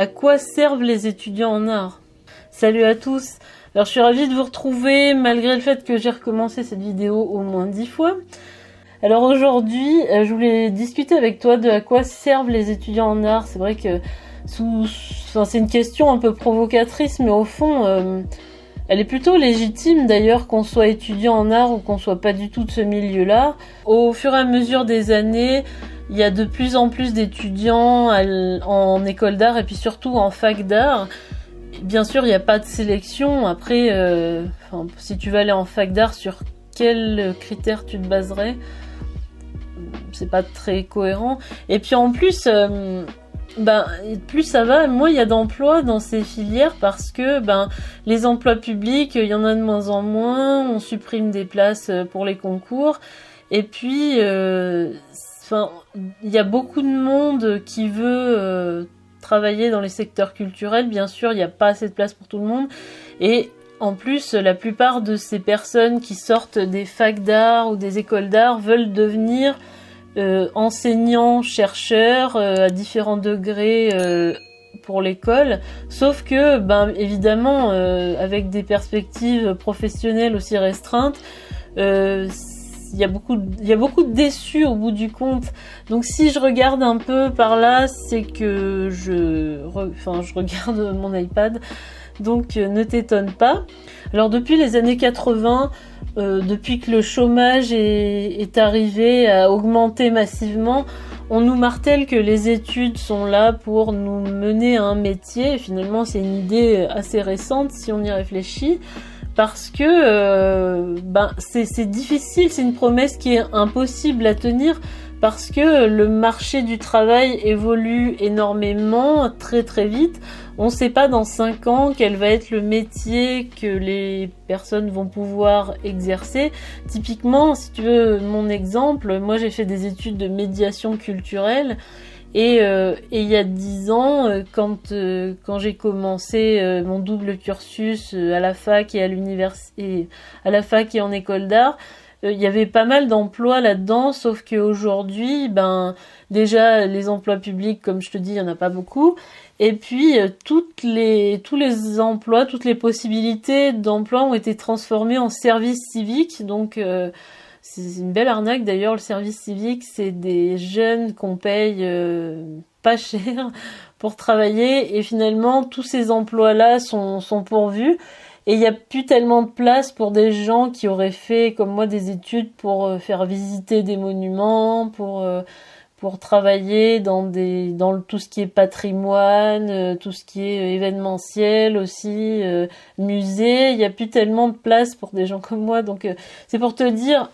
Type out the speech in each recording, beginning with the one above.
À quoi servent les étudiants en art? Salut à tous. Alors je suis ravie de vous retrouver malgré le fait que j'ai recommencé cette vidéo au moins 10 fois. Alors aujourd'hui, je voulais discuter avec toi de à quoi servent les étudiants en art. C'est vrai que c'est une question un peu provocatrice, mais au fond, elle est plutôt légitime d'ailleurs qu'on soit étudiant en art ou qu'on soit pas du tout de ce milieu-là. Au fur et à mesure des années, il y a de plus en plus d'étudiants en école d'art et puis surtout en fac d'art. Bien sûr, il n'y a pas de sélection. Après, si tu veux aller en fac d'art, sur quels critères tu te baserais? C'est pas très cohérent. Et puis en plus, plus ça va, moins il y a d'emplois dans ces filières parce que les emplois publics, il y en a de moins en moins. On supprime des places pour les concours. Et puis, il y a beaucoup de monde qui veut travailler dans les secteurs culturels. Bien sûr, il n'y a pas assez de place pour tout le monde. Et en plus, la plupart de ces personnes qui sortent des facs d'art ou des écoles d'art veulent devenir enseignants, chercheurs à différents degrés pour l'école. Sauf que, évidemment, avec des perspectives professionnelles aussi restreintes, il y a beaucoup de déçus au bout du compte. Donc si je regarde un peu par là, c'est que je regarde mon iPad. Donc ne t'étonne pas. Alors depuis les années 80, depuis que le chômage est arrivé à augmenter massivement, on nous martèle que les études sont là pour nous mener à un métier. Et finalement, c'est une idée assez récente si on y réfléchit. Parce que c'est difficile, c'est une promesse qui est impossible à tenir parce que le marché du travail évolue énormément, très très vite. On ne sait pas dans 5 ans quel va être le métier que les personnes vont pouvoir exercer. Typiquement, si tu veux mon exemple, moi j'ai fait des études de médiation culturelle. Et il y a 10 ans, quand j'ai commencé mon double cursus à la fac et à l'université, à la fac et en école d'art, il y avait pas mal d'emplois là-dedans, sauf qu'aujourd'hui, déjà les emplois publics, comme je te dis, il y en a pas beaucoup. Et puis tous les emplois, toutes les possibilités d'emploi ont été transformées en service civique, donc c'est une belle arnaque d'ailleurs, le service civique, c'est des jeunes qu'on paye pas cher pour travailler et finalement tous ces emplois-là sont pourvus et il n'y a plus tellement de place pour des gens qui auraient fait comme moi des études pour faire visiter des monuments, pour travailler dans tout ce qui est patrimoine, tout ce qui est événementiel aussi, musée. Il n'y a plus tellement de place pour des gens comme moi, donc c'est pour te dire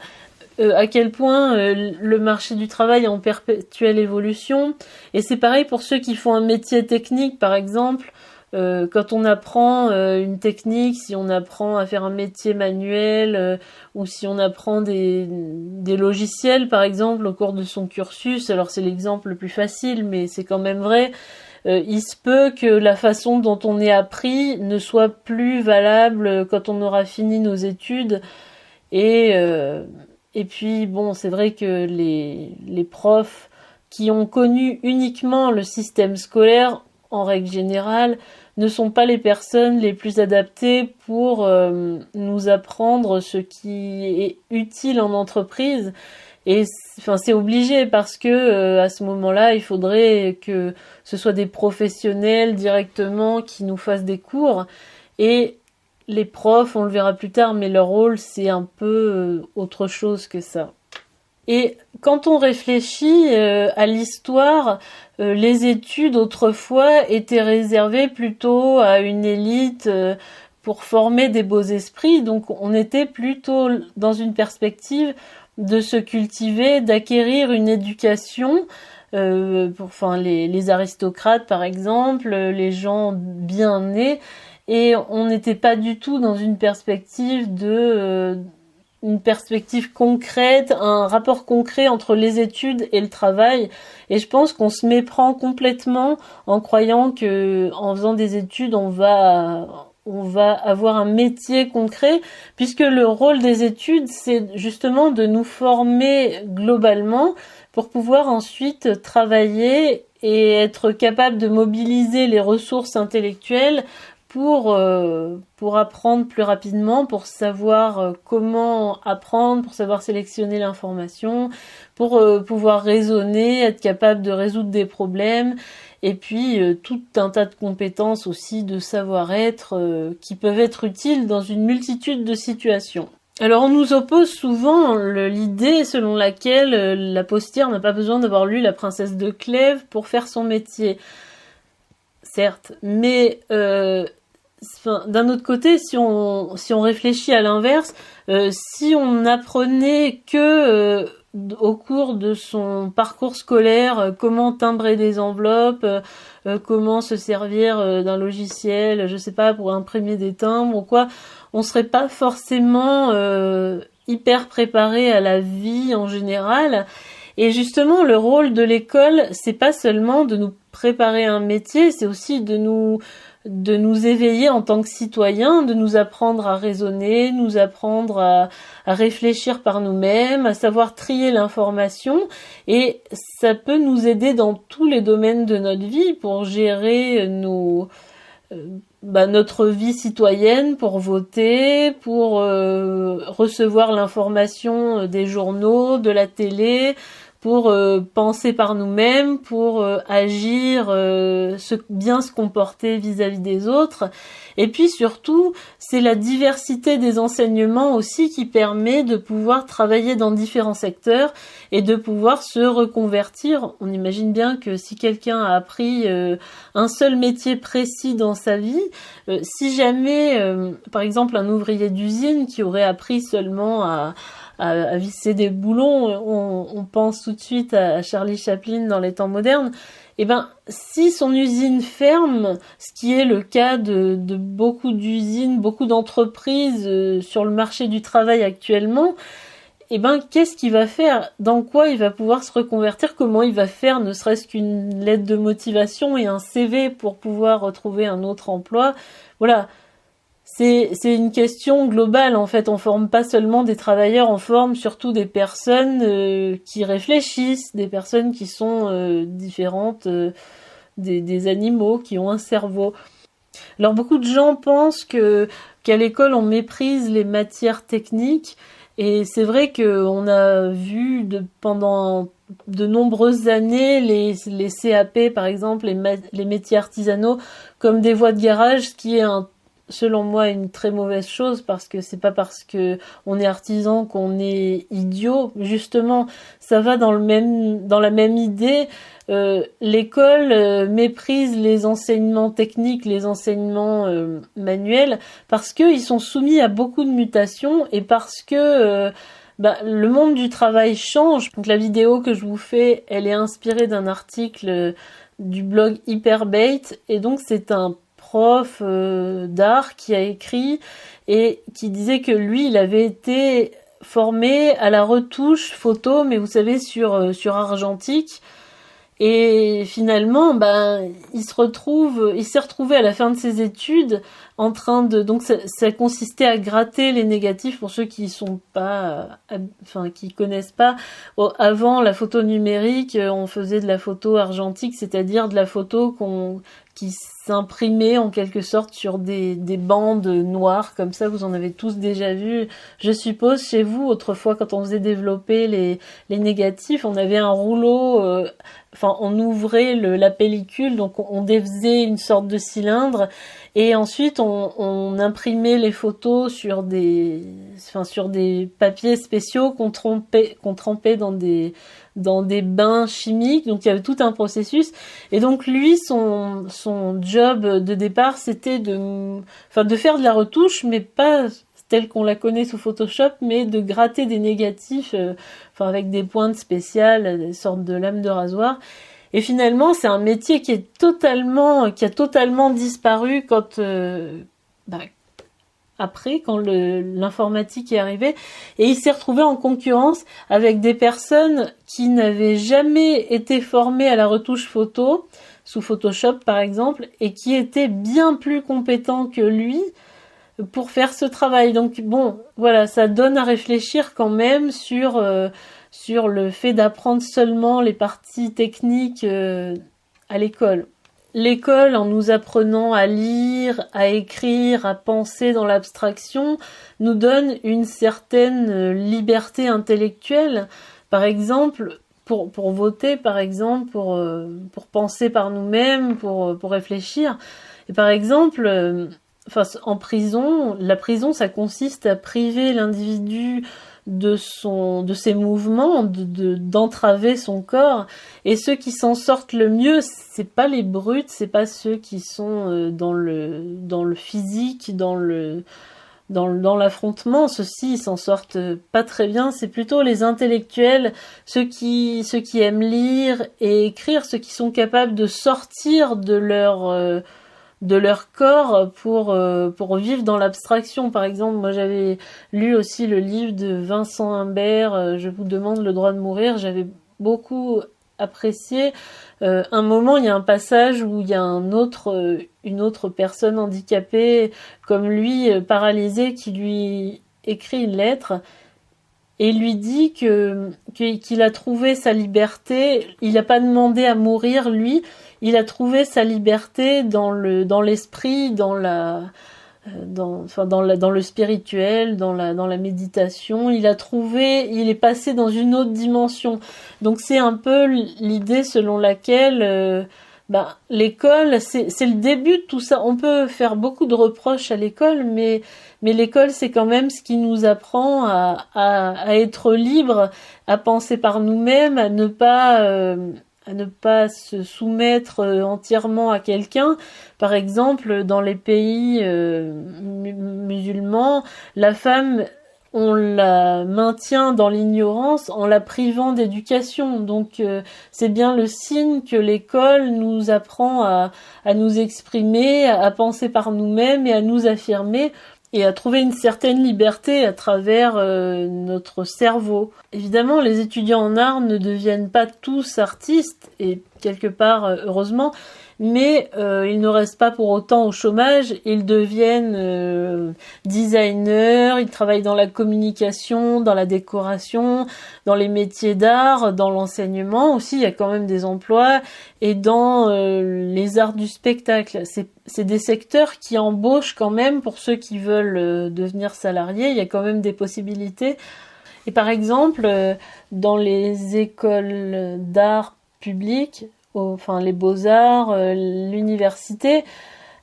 à quel point le marché du travail est en perpétuelle évolution. Et c'est pareil pour ceux qui font un métier technique, par exemple. Quand on apprend une technique, si on apprend à faire un métier manuel ou si on apprend des logiciels, par exemple, au cours de son cursus, alors c'est l'exemple le plus facile, mais c'est quand même vrai, il se peut que la façon dont on est appris ne soit plus valable quand on aura fini nos études. Et puis, c'est vrai que les profs qui ont connu uniquement le système scolaire, en règle générale, ne sont pas les personnes les plus adaptées pour nous apprendre ce qui est utile en entreprise. Et c'est obligé parce que à ce moment-là, il faudrait que ce soit des professionnels directement qui nous fassent des cours. Et les profs, on le verra plus tard, mais leur rôle, c'est un peu autre chose que ça. Et quand on réfléchit à l'histoire, les études autrefois étaient réservées plutôt à une élite pour former des beaux esprits. Donc on était plutôt dans une perspective de se cultiver, d'acquérir une éducation. Les aristocrates par exemple, les gens bien nés. Et on n'était pas du tout dans une perspective une perspective concrète, un rapport concret entre les études et le travail. Et je pense qu'on se méprend complètement en croyant que en faisant des études, on va on va avoir un métier concret, puisque le rôle des études, c'est justement de nous former globalement pour pouvoir ensuite travailler et être capable de mobiliser les ressources intellectuelles pour apprendre plus rapidement, pour savoir comment apprendre, pour savoir sélectionner l'information, pour pouvoir raisonner, être capable de résoudre des problèmes, et puis tout un tas de compétences aussi de savoir-être qui peuvent être utiles dans une multitude de situations. Alors on nous oppose souvent l'idée selon laquelle la postière n'a pas besoin d'avoir lu La Princesse de Clèves pour faire son métier. Certes, mais d'un autre côté, si on réfléchit à l'inverse, si on apprenait que au cours de son parcours scolaire comment timbrer des enveloppes, comment se servir d'un logiciel, je sais pas, pour imprimer des timbres ou quoi, on serait pas forcément hyper préparé à la vie en général. Et justement, le rôle de l'école, c'est pas seulement de nous préparer à un métier, c'est aussi de nous éveiller en tant que citoyens, de nous apprendre à raisonner, nous apprendre à réfléchir par nous-mêmes, à savoir trier l'information, et ça peut nous aider dans tous les domaines de notre vie pour gérer notre vie citoyenne, pour voter, pour recevoir l'information des journaux, de la télé, pour penser par nous-mêmes, pour agir, bien se comporter vis-à-vis des autres. Et puis surtout, c'est la diversité des enseignements aussi qui permet de pouvoir travailler dans différents secteurs et de pouvoir se reconvertir. On imagine bien que si quelqu'un a appris un seul métier précis dans sa vie, si jamais, par exemple, un ouvrier d'usine qui aurait appris seulement à visser des boulons, on pense tout de suite à Charlie Chaplin dans les temps modernes. Et ben, si son usine ferme, ce qui est le cas de beaucoup d'usines, beaucoup d'entreprises sur le marché du travail actuellement, et ben, qu'est-ce qu'il va faire? Dans quoi il va pouvoir se reconvertir? Comment il va faire, ne serait-ce qu'une lettre de motivation et un CV pour pouvoir retrouver un autre emploi? Voilà. C'est une question globale, en fait. On forme pas seulement des travailleurs, on forme surtout des personnes qui réfléchissent, des personnes qui sont différentes des animaux, qui ont un cerveau. Alors beaucoup de gens pensent qu'à l'école on méprise les matières techniques, et c'est vrai qu'on a vu pendant de nombreuses années les CAP par exemple, les métiers artisanaux comme des voies de garage, ce qui est selon moi une très mauvaise chose, parce que c'est pas parce que on est artisan qu'on est idiot. Justement, ça va dans la même idée. L'école méprise les enseignements techniques, les enseignements manuels, parce que ils sont soumis à beaucoup de mutations et parce que le monde du travail change. Donc la vidéo que je vous fais, elle est inspirée d'un article du blog Hyperbait, et donc c'est un prof d'art qui a écrit et qui disait que lui, il avait été formé à la retouche photo, mais vous savez, sur argentique. Et finalement, il s'est retrouvé à la fin de ses études en train de, donc ça consistait à gratter les négatifs pour ceux qui sont pas, qui connaissent pas. Avant la photo numérique, on faisait de la photo argentique, c'est-à-dire de la photo qui s'imprimait en quelque sorte sur des bandes noires, comme ça, vous en avez tous déjà vu, je suppose, chez vous. Autrefois, quand on faisait développer les négatifs, on avait un rouleau, on ouvrait la pellicule, donc on défaisait une sorte de cylindre, et ensuite on imprimait les photos sur des papiers spéciaux qu'on trempait dans des bains chimiques. Donc il y avait tout un processus, et donc lui son job de départ c'était de faire de la retouche, mais pas telle qu'on la connaît sous Photoshop, mais de gratter des négatifs avec des pointes spéciales, des sortes de lames de rasoir. Et finalement, c'est un métier qui a totalement disparu quand l'informatique est arrivée, et il s'est retrouvé en concurrence avec des personnes qui n'avaient jamais été formées à la retouche photo, sous Photoshop par exemple, et qui étaient bien plus compétents que lui pour faire ce travail. Donc bon, voilà, ça donne à réfléchir quand même sur le fait d'apprendre seulement les parties techniques à l'école. L'école, en nous apprenant à lire, à écrire, à penser dans l'abstraction, nous donne une certaine liberté intellectuelle. Par exemple, pour voter, par exemple, pour penser par nous-mêmes, pour réfléchir. Et par exemple, en prison, la prison, ça consiste à priver l'individu de ses mouvements, d'entraver son corps. Et ceux qui s'en sortent le mieux, c'est pas les brutes, c'est pas ceux qui sont dans le physique, dans l'affrontement. Ceux-ci, ils s'en sortent pas très bien. C'est plutôt les intellectuels, ceux qui aiment lire et écrire, ceux qui sont capables de sortir de leur corps pour vivre dans l'abstraction. Par exemple, moi j'avais lu aussi le livre de Vincent Humbert, Je vous demande le droit de mourir. J'avais beaucoup apprécié. Un moment, il y a un passage où il y a une autre personne handicapée comme lui, paralysée, qui lui écrit une lettre et lui dit qu'il a trouvé sa liberté. Il n'a pas demandé à mourir, lui. Il a trouvé sa liberté dans l'esprit, dans le spirituel, dans la méditation. Il est passé dans une autre dimension. Donc c'est un peu l'idée selon laquelle l'école, c'est le début de tout ça. On peut faire beaucoup de reproches à l'école, mais l'école, c'est quand même ce qui nous apprend à être libre, à penser par nous-mêmes, à ne pas se soumettre entièrement à quelqu'un. Par exemple, dans les pays musulmans, la femme, on la maintient dans l'ignorance en la privant d'éducation. Donc c'est bien le signe que l'école nous apprend à nous exprimer, à penser par nous-mêmes et à nous affirmer et à trouver une certaine liberté à travers notre cerveau. Évidemment, les étudiants en art ne deviennent pas tous artistes, et quelque part, heureusement, mais ils ne restent pas pour autant au chômage. Ils deviennent designers, ils travaillent dans la communication, dans la décoration, dans les métiers d'art, dans l'enseignement aussi, il y a quand même des emplois, et dans les arts du spectacle. C'est des secteurs qui embauchent quand même pour ceux qui veulent devenir salariés, il y a quand même des possibilités. Et par exemple, dans les écoles d'art publiques, enfin les beaux-arts, l'université.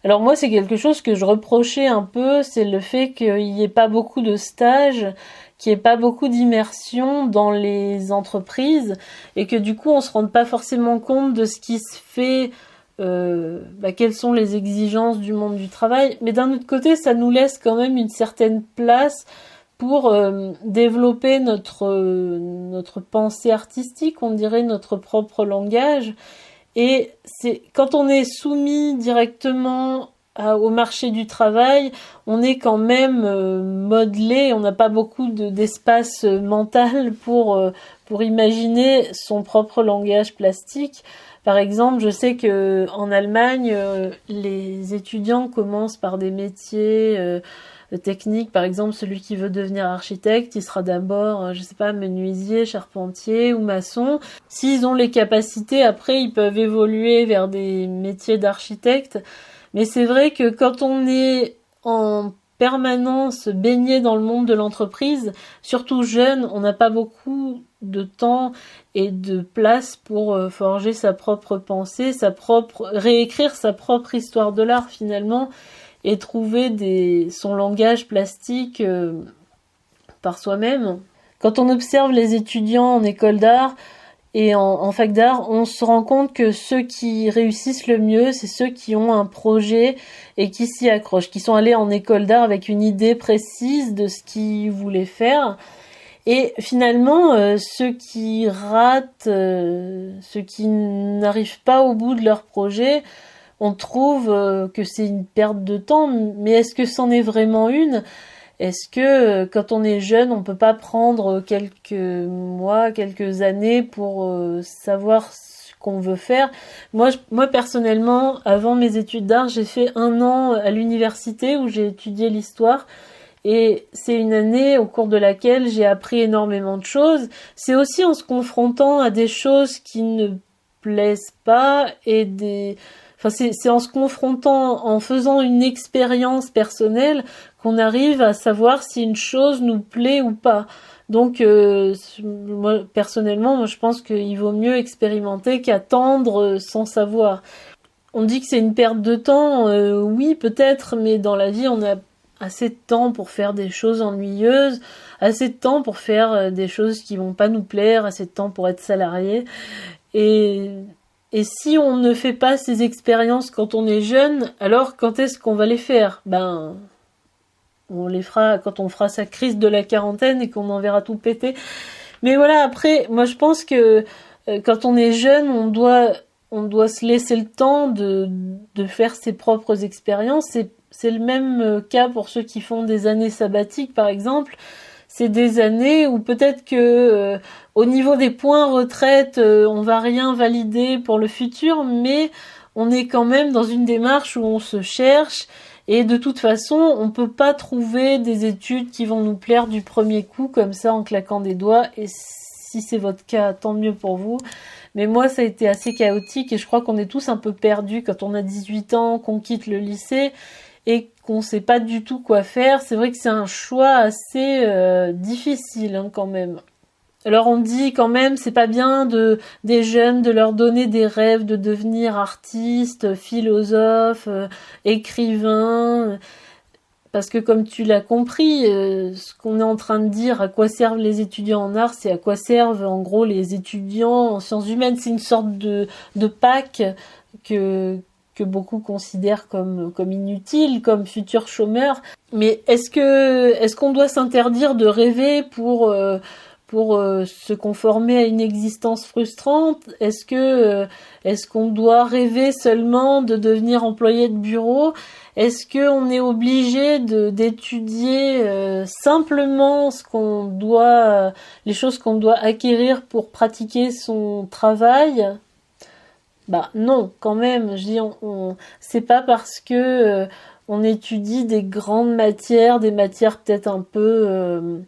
Alors moi, c'est quelque chose que je reprochais un peu, c'est le fait qu'il n'y ait pas beaucoup de stages, qu'il n'y ait pas beaucoup d'immersion dans les entreprises, et que du coup, on se rende pas forcément compte de ce qui se fait, quelles sont les exigences du monde du travail. Mais d'un autre côté, ça nous laisse quand même une certaine place pour développer notre pensée artistique, on dirait notre propre langage. Et c'est quand on est soumis directement au marché du travail, on est quand même modelé, on n'a pas beaucoup d'espace mental pour imaginer son propre langage plastique. Par exemple, je sais que en Allemagne, les étudiants commencent par des métiers technique. Par exemple, celui qui veut devenir architecte, il sera d'abord, menuisier, charpentier ou maçon. S'ils ont les capacités, après, ils peuvent évoluer vers des métiers d'architecte. Mais c'est vrai que quand on est en permanence baigné dans le monde de l'entreprise, surtout jeune, on n'a pas beaucoup de temps et de place pour forger sa propre pensée, réécrire sa propre histoire de l'art finalement, et trouver son langage plastique par soi-même. Quand on observe les étudiants en école d'art et en fac d'art, on se rend compte que ceux qui réussissent le mieux, c'est ceux qui ont un projet et qui s'y accrochent, qui sont allés en école d'art avec une idée précise de ce qu'ils voulaient faire. Et finalement, ceux qui ratent, ceux qui n'arrivent pas au bout de leur projet, on trouve que c'est une perte de temps, mais est-ce que c'en est vraiment une ? Est-ce que quand on est jeune, on peut pas prendre quelques mois, quelques années pour savoir qu'on veut faire. Moi personnellement, avant mes études d'art, j'ai fait 1 an à l'université où j'ai étudié l'histoire. Et c'est une année au cours de laquelle j'ai appris énormément de choses. C'est aussi en se confrontant à des choses qui ne plaisent pas c'est en se confrontant, en faisant une expérience personnelle qu'on arrive à savoir si une chose nous plaît ou pas. Donc, moi, personnellement, je pense qu'il vaut mieux expérimenter qu'attendre sans savoir. On dit que c'est une perte de temps, oui, peut-être, mais dans la vie, on a assez de temps pour faire des choses ennuyeuses, assez de temps pour faire des choses qui vont pas nous plaire, assez de temps pour être salarié. Et si on ne fait pas ces expériences quand on est jeune, alors quand est-ce qu'on va les faire? On les fera quand on fera sa crise de la quarantaine et qu'on en verra tout péter. Mais voilà, après, moi je pense que quand on est jeune, on doit se laisser le temps de faire ses propres expériences. C'est le même cas pour ceux qui font des années sabbatiques, par exemple. C'est des années où peut-être que au niveau des points retraite, on va rien valider pour le futur, mais on est quand même dans une démarche où on se cherche. Et de toute façon, on peut pas trouver des études qui vont nous plaire du premier coup, comme ça, en claquant des doigts. Et si c'est votre cas, tant mieux pour vous. Mais moi, ça a été assez chaotique et je crois qu'on est tous un peu perdus quand on a 18 ans, qu'on quitte le lycée et qu'on sait pas du tout quoi faire. C'est vrai que c'est un choix assez difficile quand même. Alors on dit quand même, c'est pas bien des jeunes de leur donner des rêves de devenir artiste, philosophe, écrivain, parce que comme tu l'as compris, ce qu'on est en train de dire, à quoi servent les étudiants en art, c'est à quoi servent en gros les étudiants en sciences humaines. C'est une sorte de Pâques que beaucoup considèrent comme inutile, comme futurs chômeurs. Mais est-ce qu'on doit s'interdire de rêver pour se conformer à une existence frustrante? Est-ce qu'on doit rêver seulement de devenir employé de bureau? Est-ce qu'on est obligé d'étudier simplement les choses qu'on doit acquérir pour pratiquer son travail? Non, quand même. Je dis, c'est pas parce que on étudie des grandes matières, des matières peut-être un peu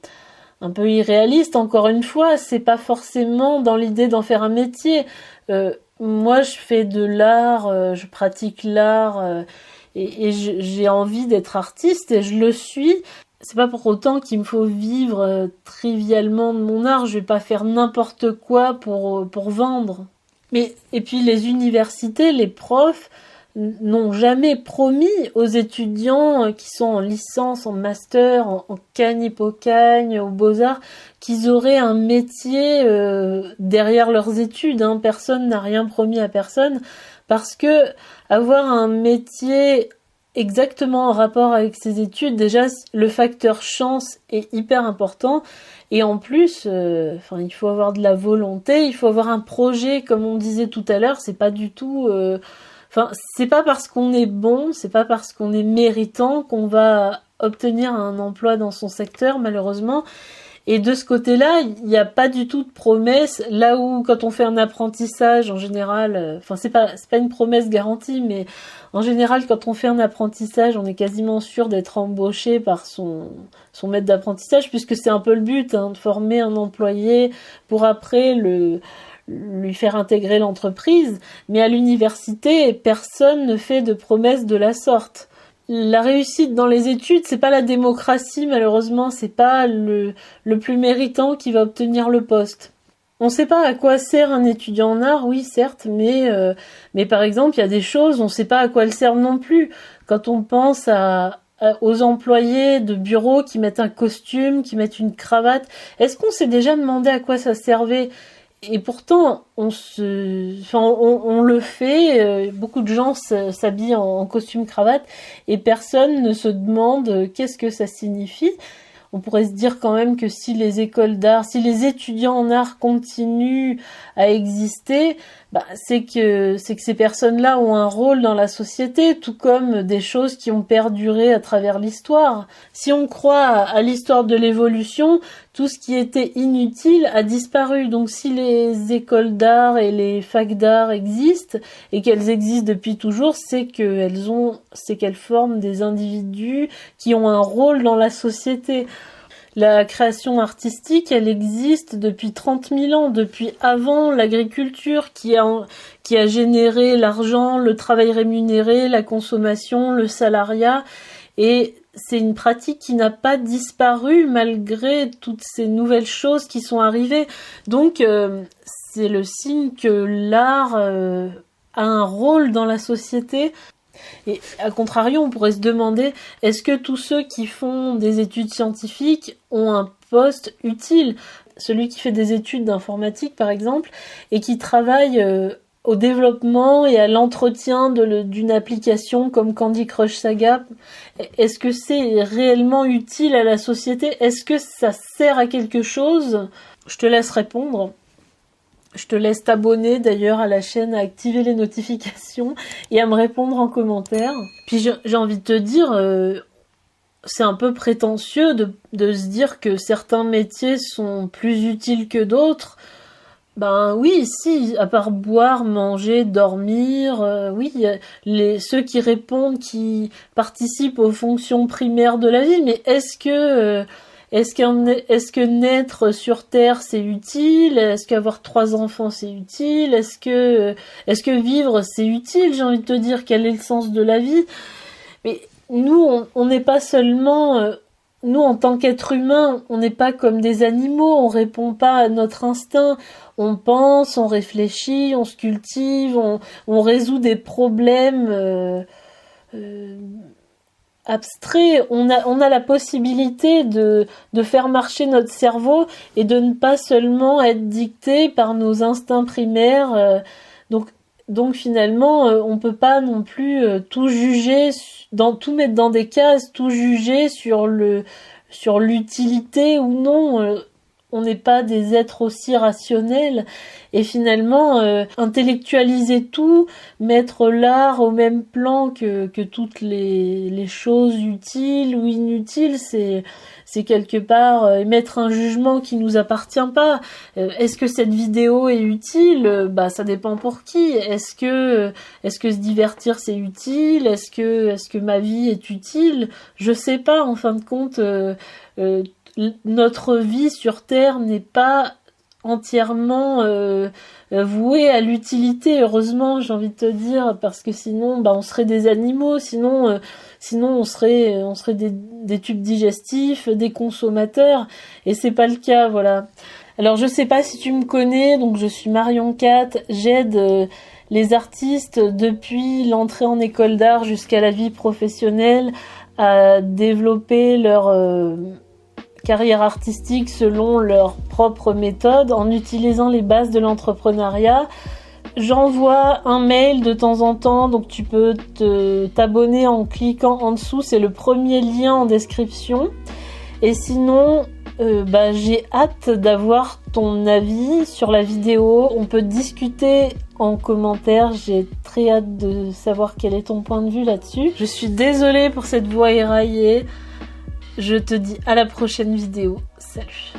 irréaliste, encore une fois, c'est pas forcément dans l'idée d'en faire un métier. Moi, je fais de l'art, je pratique l'art, et j'ai envie d'être artiste, et je le suis. C'est pas pour autant qu'il me faut vivre trivialement de mon art, je vais pas faire n'importe quoi pour vendre. Et puis les universités, les profs, n'ont jamais promis aux étudiants qui sont en licence, en master, en cagne-hipocagne, aux beaux-arts, qu'ils auraient un métier derrière leurs études. Personne n'a rien promis à personne, parce que avoir un métier exactement en rapport avec ses études, déjà le facteur chance est hyper important. Et en plus, il faut avoir de la volonté, il faut avoir un projet, comme on disait tout à l'heure. C'est pas du tout... c'est pas parce qu'on est bon, c'est pas parce qu'on est méritant qu'on va obtenir un emploi dans son secteur, malheureusement. Et de ce côté-là, il n'y a pas du tout de promesse. Là où, quand on fait un apprentissage, en général, c'est pas une promesse garantie, mais en général, quand on fait un apprentissage, on est quasiment sûr d'être embauché par son maître d'apprentissage, puisque c'est un peu le but, de former un employé pour après lui faire intégrer l'entreprise. Mais à l'université, personne ne fait de promesses de la sorte. La réussite dans les études, c'est pas la démocratie, malheureusement, c'est pas le plus méritant qui va obtenir le poste. On sait pas à quoi sert un étudiant en art, oui, certes, mais par exemple, il y a des choses, on sait pas à quoi elles servent non plus. Quand on pense aux employés de bureau qui mettent un costume, qui mettent une cravate, est-ce qu'on s'est déjà demandé à quoi ça servait? Et pourtant, on le fait. Beaucoup de gens s'habillent en costume cravate et personne ne se demande qu'est-ce que ça signifie. On pourrait se dire quand même que si les écoles d'art, si les étudiants en art continuent à exister, c'est que ces personnes-là ont un rôle dans la société, tout comme des choses qui ont perduré à travers l'histoire. Si on croit à l'histoire de l'évolution, tout ce qui était inutile a disparu. Donc si les écoles d'art et les facs d'art existent, et qu'elles existent depuis toujours, c'est qu'elles forment des individus qui ont un rôle dans la société. La création artistique, elle existe depuis 30 000 ans, depuis avant l'agriculture qui a généré l'argent, le travail rémunéré, la consommation, le salariat. Et c'est une pratique qui n'a pas disparu malgré toutes ces nouvelles choses qui sont arrivées. Donc, c'est le signe que l'art a un rôle dans la société. Et à contrario, on pourrait se demander, est-ce que tous ceux qui font des études scientifiques ont un poste utile ? Celui qui fait des études d'informatique, par exemple, et qui travaille au développement et à l'entretien d'une application comme Candy Crush Saga, est-ce que c'est réellement utile à la société ? Est-ce que ça sert à quelque chose ? Je te laisse répondre. Je te laisse t'abonner d'ailleurs à la chaîne, à activer les notifications et à me répondre en commentaire. Puis j'ai envie de te dire, c'est un peu prétentieux de se dire que certains métiers sont plus utiles que d'autres. Ben oui, si, à part boire, manger, dormir, oui, ceux qui répondent, qui participent aux fonctions primaires de la vie, mais est-ce que naître sur Terre c'est utile ? Est-ce qu'avoir 3 enfants c'est utile ? Est-ce que vivre c'est utile ? J'ai envie de te dire, quel est le sens de la vie ? Mais nous, on n'est pas seulement... nous, en tant qu'êtres humains, on n'est pas comme des animaux, on répond pas à notre instinct. On pense, on réfléchit, on se cultive, on résout des problèmes... abstrait, on a la possibilité de faire marcher notre cerveau et de ne pas seulement être dicté par nos instincts primaires. Donc finalement, on peut pas non plus tout juger, tout mettre dans des cases, tout juger sur l'utilité ou non. On n'est pas des êtres aussi rationnels, et finalement intellectualiser tout, mettre l'art au même plan que toutes les choses utiles ou inutiles, c'est quelque part émettre un jugement qui nous appartient pas. Est-ce que cette vidéo est utile ? Ça dépend pour qui. Est-ce que se divertir c'est utile ? Est-ce que ma vie est utile ? Je sais pas, en fin de compte. Notre vie sur Terre n'est pas entièrement vouée à l'utilité, heureusement, j'ai envie de te dire, parce que sinon on serait des animaux, sinon on serait des tubes digestifs, des consommateurs, et c'est pas le cas, voilà. Alors je sais pas si tu me connais, donc je suis Marion Cat, j'aide les artistes depuis l'entrée en école d'art jusqu'à la vie professionnelle à développer leur carrière artistique selon leur propre méthode, en utilisant les bases de l'entrepreneuriat. J'envoie un mail de temps en temps, donc tu peux t'abonner en cliquant en dessous, c'est le premier lien en description. Et sinon, j'ai hâte d'avoir ton avis sur la vidéo. On peut discuter en commentaire, j'ai très hâte de savoir quel est ton point de vue là-dessus. Je suis désolée pour cette voix éraillée. Je te dis à la prochaine vidéo. Salut!